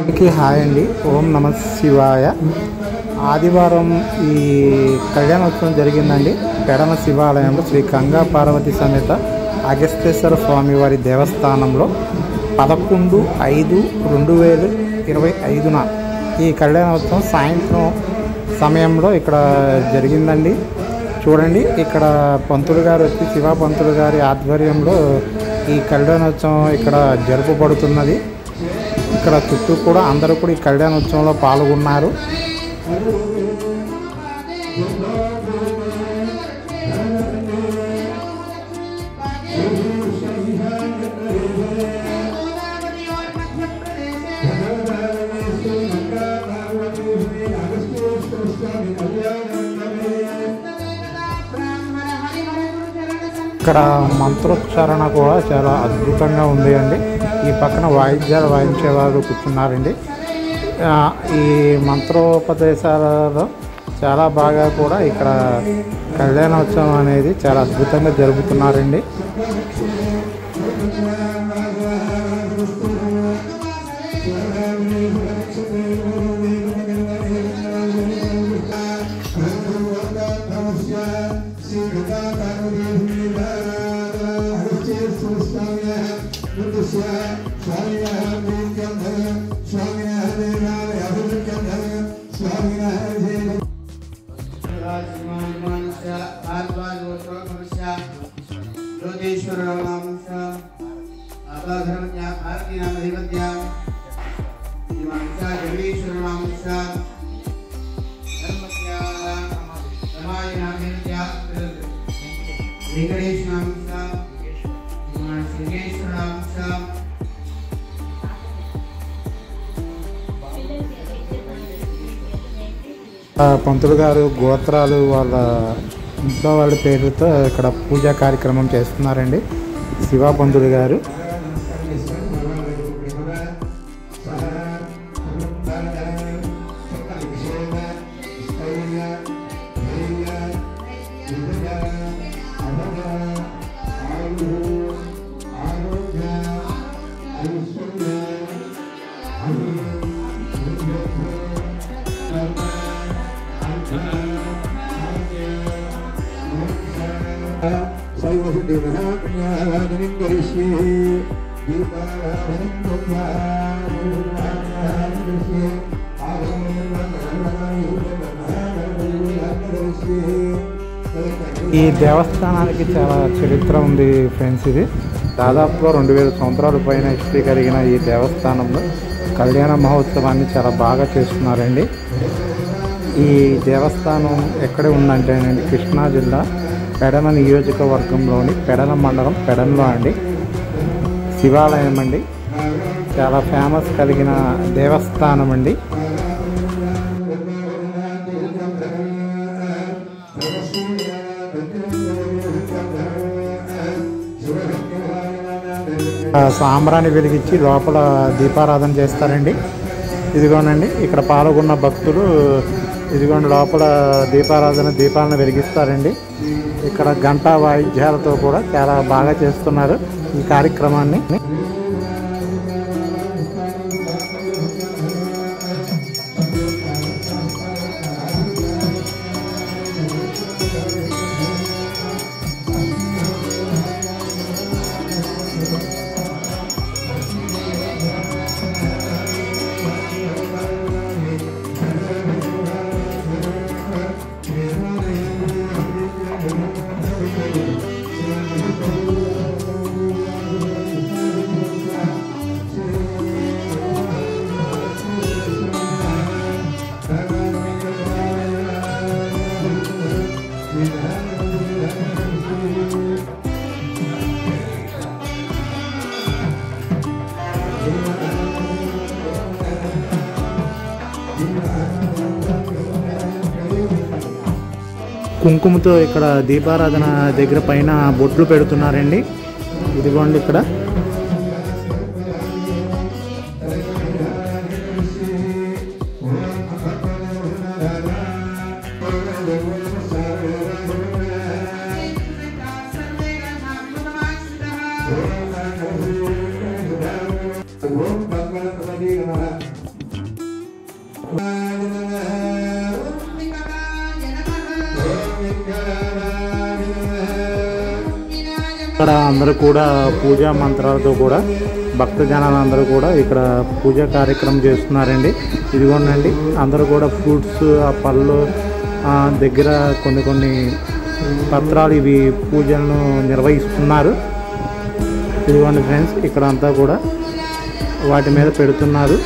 Hi అండి. ఓం నమ శివాయ. ఆదివారం ఈ కళ్యాణోత్సవం జరిగిందండి. పెడమ శివాలయంలో శ్రీ గంగా పార్వతి సమేత అగస్తేశ్వర స్వామివారి దేవస్థానంలో 11/5/2025న ఈ కళ్యాణోత్సవం సాయంత్రం సమయంలో ఇక్కడ జరిగిందండి. చూడండి, ఇక్కడ పంతులు గారు వచ్చి శివ పంతులు గారి ఆధ్వర్యంలో ఈ కళ్యాణోత్సవం ఇక్కడ జరుపబడుతున్నది. ఇక్కడ చుట్టూ కూడా అందరూ కూడా ఈ కళ్యాణోత్సవంలో పాల్గొన్నారు. ఇక్కడ మంత్రోచ్చారణ కూడా చాలా అద్భుతంగా ఉంది అండి. ఈ పక్కన వాయిద్యాలు వాయించేవారు కూర్చున్నారండి. ఈ మంత్రోపదేశాలలో చాలా బాగా కూడా ఇక్కడ కళ్యాణోత్సవం అనేది చాలా అద్భుతంగా జరుపుతున్నారండి. పంతులు గారు గోత్రాలు వాళ్ళ ఇంట్లో వాళ్ళ పేరుతో ఇక్కడ పూజా కార్యక్రమం చేస్తున్నారండి. శివ పంతులు గారు ఈ దేవస్థానానికి చాలా చరిత్ర ఉంది ఫ్రెండ్స్. ఇది దాదాపుగా 2000 సంవత్సరాల పైన హిస్టరీ కలిగిన ఈ దేవస్థానంలో కళ్యాణ మహోత్సవాన్ని చాలా బాగా చేస్తున్నారండి. ఈ దేవస్థానం ఎక్కడ ఉందంటేనండి కృష్ణా జిల్లా పెడన నియోజకవర్గంలోని పెడన మండలం పెడనలో అండి. శివాలయం అండి, చాలా ఫేమస్ కలిగిన దేవస్థానం అండి. సాంబ్రాణి వెలిగించి లోపల దీపారాధన చేస్తారండి. ఇదిగోనండి, ఇక్కడ పాల్గొన్న భక్తులు ఇదిగోండి లోపల దీపాలను వెలిగిస్తారండి. ఇక్కడ గంటా వాయిద్యాలతో కూడా చాలా బాగా చేస్తున్నారు ఈ కార్యక్రమాన్ని. కుంకుమతో ఇక్కడ దీపారాధన దగ్గర పైన బొట్లు పెడుతున్నారండి. ఇదిగోండి ఇక్కడ ఇక్కడ అందరూ కూడా పూజా మంత్రాలతో కూడా భక్తజనాలందరూ కూడా ఇక్కడ పూజా కార్యక్రమం చేస్తున్నారండి. ఇదిగోండి అందరూ కూడా ఫ్రూట్స్, ఆ పళ్ళు దగ్గర కొన్ని పత్రాలు ఇవి పూజలను నిర్వహిస్తున్నారు. ఇదిగోండి ఫ్రెండ్స్, ఇక్కడ అంతా కూడా వాటి మీద పెడుతున్నారు.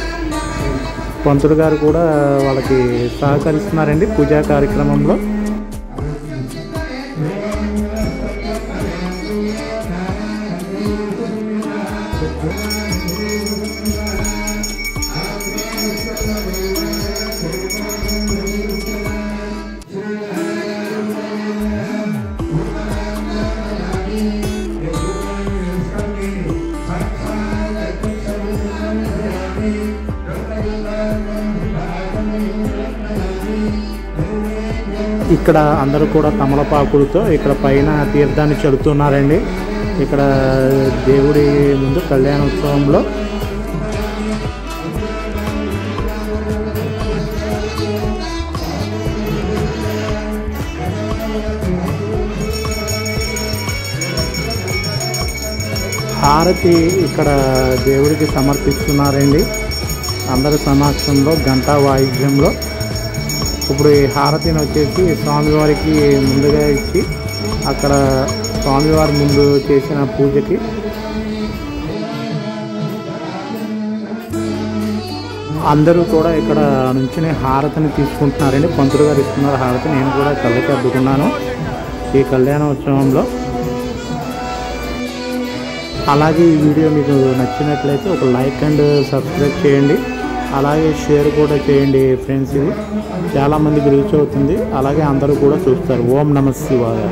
పంతులు గారు కూడా వాళ్ళకి సహకరిస్తున్నారండి పూజా కార్యక్రమంలో. ఇక్కడ అందరూ కూడా తమలపాకులతో ఇక్కడ పైన తీర్థాన్ని చల్లుతున్నారండి. ఇక్కడ దేవుడి ముందు కళ్యాణోత్సవంలో హారతి ఇక్కడ దేవుడికి సమర్పిస్తున్నారండి. అందరి సమక్షంలో గంటా వాయిద్యంలో. ఇప్పుడు ఈ హారతిని వచ్చేసి స్వామివారికి ముందుగా ఇచ్చి అక్కడ స్వామివారి ముందు చేసిన పూజకి అందరూ కూడా ఇక్కడ నుంచి హారతిని తీసుకుంటున్నారండి. పంతులు గారు ఇస్తున్నారు హారతి. నేను కూడా కళ్ళకి అద్దుకున్నాను ఈ కళ్యాణోత్సవంలో. అలాగే ఈ వీడియో మీకు నచ్చినట్లయితే ఒక లైక్ అండ్ సబ్స్క్రైబ్ చేయండి. అలాగే షేర్ కూడా చేయండి ఫ్రెండ్స్. ఇది చాలామందికి రీచ్ అవుతుంది. అలాగే అందరూ కూడా చూస్తారు. ఓం నమః శివాయ.